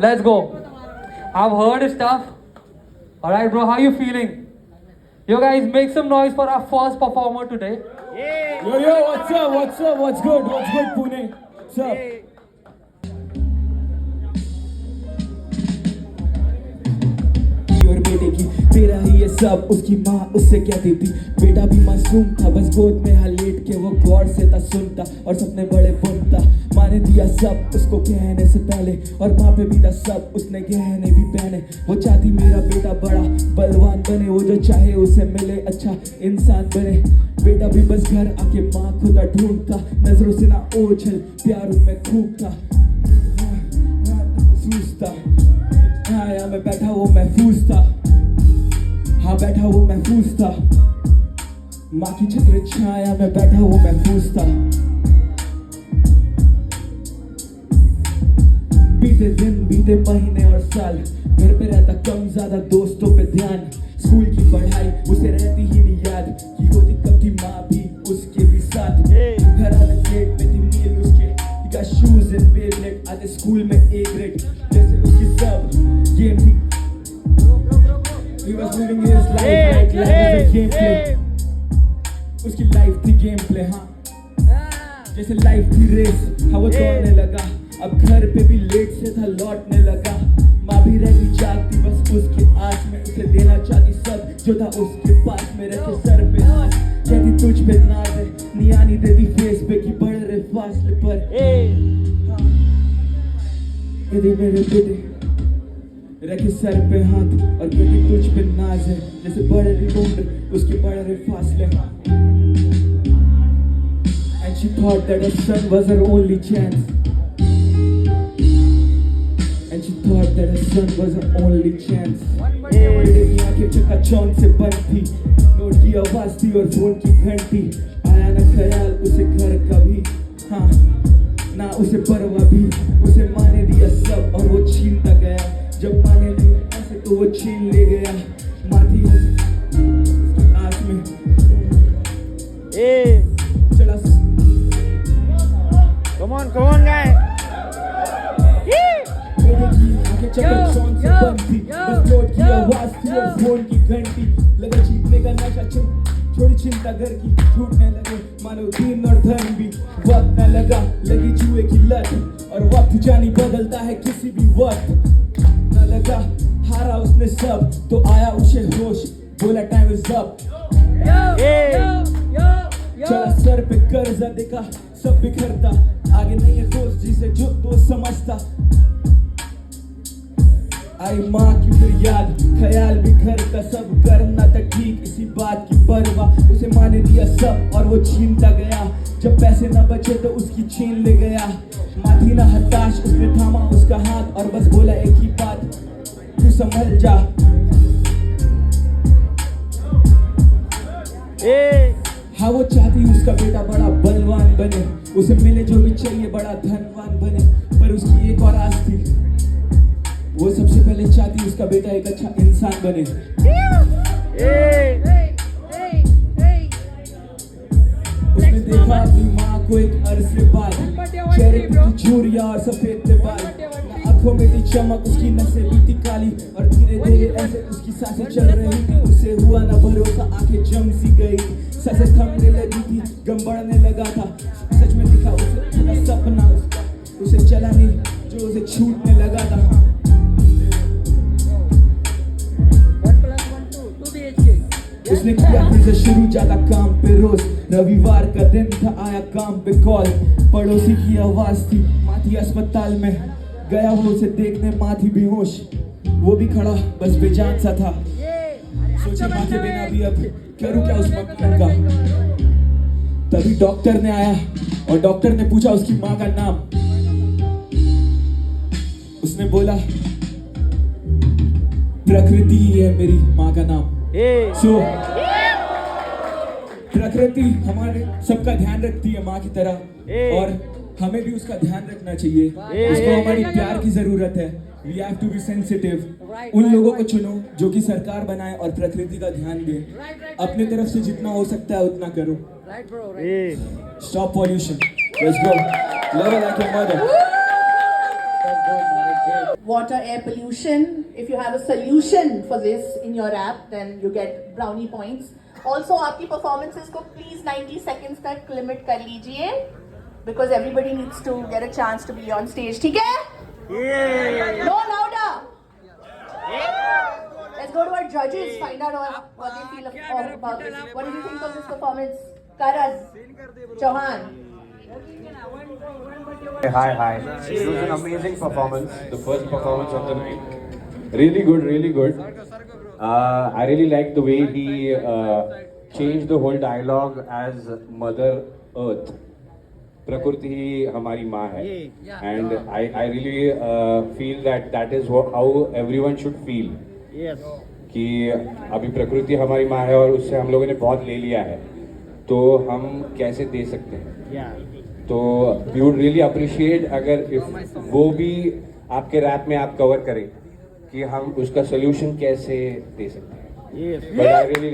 Let's go. I've heard his stuff. Alright, bro, how you feeling? You guys make some noise for our first performer today. Yo, what's up? What's good, Pune? What's up? और बेटे की तेरा ही ये सब, उसकी माँ उससे कहती थी बेटा भी मासूम था, बस गोद में यहाँ लेट के वो गौर से था सुनता और सपने बड़े बुनता। माँ ने दिया सब उसको कहने से पहले और माँ पे भी था सब, उसने गहने भी पहने। वो चाहती मेरा बेटा बड़ा बलवान बने, वो जो चाहे उसे मिले, अच्छा इंसान बने। बेटा भी बस घर आके माँ खुदा ढूंढता, नजरों से ना ओझल प्यार उनमें खूबता। हाँ यहाँ मैं बैठा वो महफूज था, हाँ बैठा वो महफूज था। माँ की छत्र छाया में बैठा वो महफूज था। बीते दिन बीते महीने और साल, घर पे रहता कम ज्यादा दोस्तों पे ध्यान। स्कूल की पढ़ाई उसे रहती ही नहीं याद कि होती कब थी माँ भी उसके भी साथ। घर आने प्लेट में थी मील उसके, got shoes and Beyblade, आते स्कूल में A grade जैसे उसकी सब गेम थी। He was living his life like life is a game play, उसकी लाइफ थी गेम प्ले। हाँ जैसे लाइफ थी रेस, हाँ वो दौड़ने लगा। अब घर पे भी लेट से था लौटने लगा। माँ भी रहती जागती बस उसके आस में, उसे देना चाहती सब जो था उसके पास में। रखे सर पे हाथ कहती तुझ पे नाज है, नियानी देती फेस पे कि बढ़ रहे फासले पर। यदि मेरे बेटे रखे सर पे हाथ और कहती तुझ पे नाज है, जैसे बढ़ रही उम्र उसके बढ़ रहे फासले। And she thought that her son was her only chance. And she thought that her son was her only chance. बेटे की आंखें चकाचौंध से बंद थी, नोट की आवाज थी और फोन की घंटी। आया न ख्याल उसे घर का भी, हाँ ना उसे परवाह भी। उसे माँ ने दिया सब और वो छीनता गया, जब माँ ने दिया ऐसे तो वो छीन ले गया। माँ थी आस में चला। Come on, guy. चकाचौंध से बंद थी, बस नोट की आवाज थी और फोन की घंटी। लगा जीतने का नशा, छोड़ी चिंता घर की, छूटने लगे मानो दिन और धन भी। वक्त न लगा, लगी जुए की लत, और वक्त जानी बदलता है किसी भी वक्त। न लगा हारा उसने सब, तो आया उसे होश, बोला टाइम इज अप। चला सर पे कर्जा, देखा सब बिखरता, आगे नहीं है दोस्त जिसे जो दोस्त समझता। आई माँ की फिर याद, ख्याल बिखरता, सब करना था ठीक इसी बात की परवाह। उसे माँ ने दिया सब और वो छीनता गया, जब पैसे न बचे तो उसकी छीन ले गया। माँ थी ना हताश, उसने थामा उसका हाथ और बस बोला एक ही बात, तू संभल जा। हाँ वो चाहती उसका बेटा बड़ा बलवान बने, उसे मिले जो भी चाहिए बड़ा धनवान बने। पर उसकी एक और आस थी, वो सबसे पहले चाहती उसका बेटा एक अच्छा इंसान बने। उसने देखा अपनी माँ को एक अरसे बाद, चेहरे पे झुर्रियां और सफेद थे बाल, आंखों में थी चमक, उसकी नसें भी थी काली और धीरे धीरे ऐसे उसकी सांसें चल रही थी। उसे हुआ ना भरोसा, आंखें जम सी गई, सांसें थमने लगी थी, गम बढ़ने लगा था। सच में दिखा उसे पूरा सपना उसका, उसे चला नहीं जो उसे छूटने लगा था। उसने किया फिर से शुरू, ज्यादा काम पे रोज। रविवार का दिन था, आया काम पे कॉल, पड़ोसी की आवाज थी। माँ थी अस्पताल में, गया वो उसे देखने, माँ थी बेहोश, वो भी खड़ा बस बेजान सा था। सोचे माँ के बिना भी अब करूँ क्या उस मकसद का। तभी डॉक्टर ने आया और डॉक्टर ने पूछा उसकी माँ का नाम। उसने बोला प्रकृति है मेरी माँ का नाम। सो प्रकृति हमारे सबका ध्यान रखती है माँ की तरह, और हमें भी उसका ध्यान रखना चाहिए। उसको हमारी प्यार की जरूरत है। We have to be sensitive. उन लोगों को चुनो जो कि सरकार बनाए और प्रकृति का ध्यान दे। अपने तरफ से जितना हो सकता है उतना करो। Stop pollution. Let's go. Love her like your mother. water, air pollution. If you have a solution for this in your rap, then you get brownie points. Also, आपकी performances को please 90 seconds तक limit कर लीजिए, because everybody needs to get a chance to be on stage. ठीक है? No louder. Let's go to our judges. Find out what they feel about this. What did you think of this performance, Karan, Chauhan? Hi. It was an amazing performance. The first performance of the night. Really good, really good. I really liked the way he changed the whole dialogue as Mother Earth. Prakriti ही हमारी माँ है. And I really feel that is how everyone should feel. कि अभी प्रकृति हमारी माँ है और उससे हम लोगों ने बहुत ले लिया है, तो हम कैसे दे सकते हैं. तो वी वुड रियली अप्रिशिएट अगर इफ वो भी आपके रैप में आप कवर करें कि हम उसका सोल्यूशन कैसे दे सकते हैं. But I really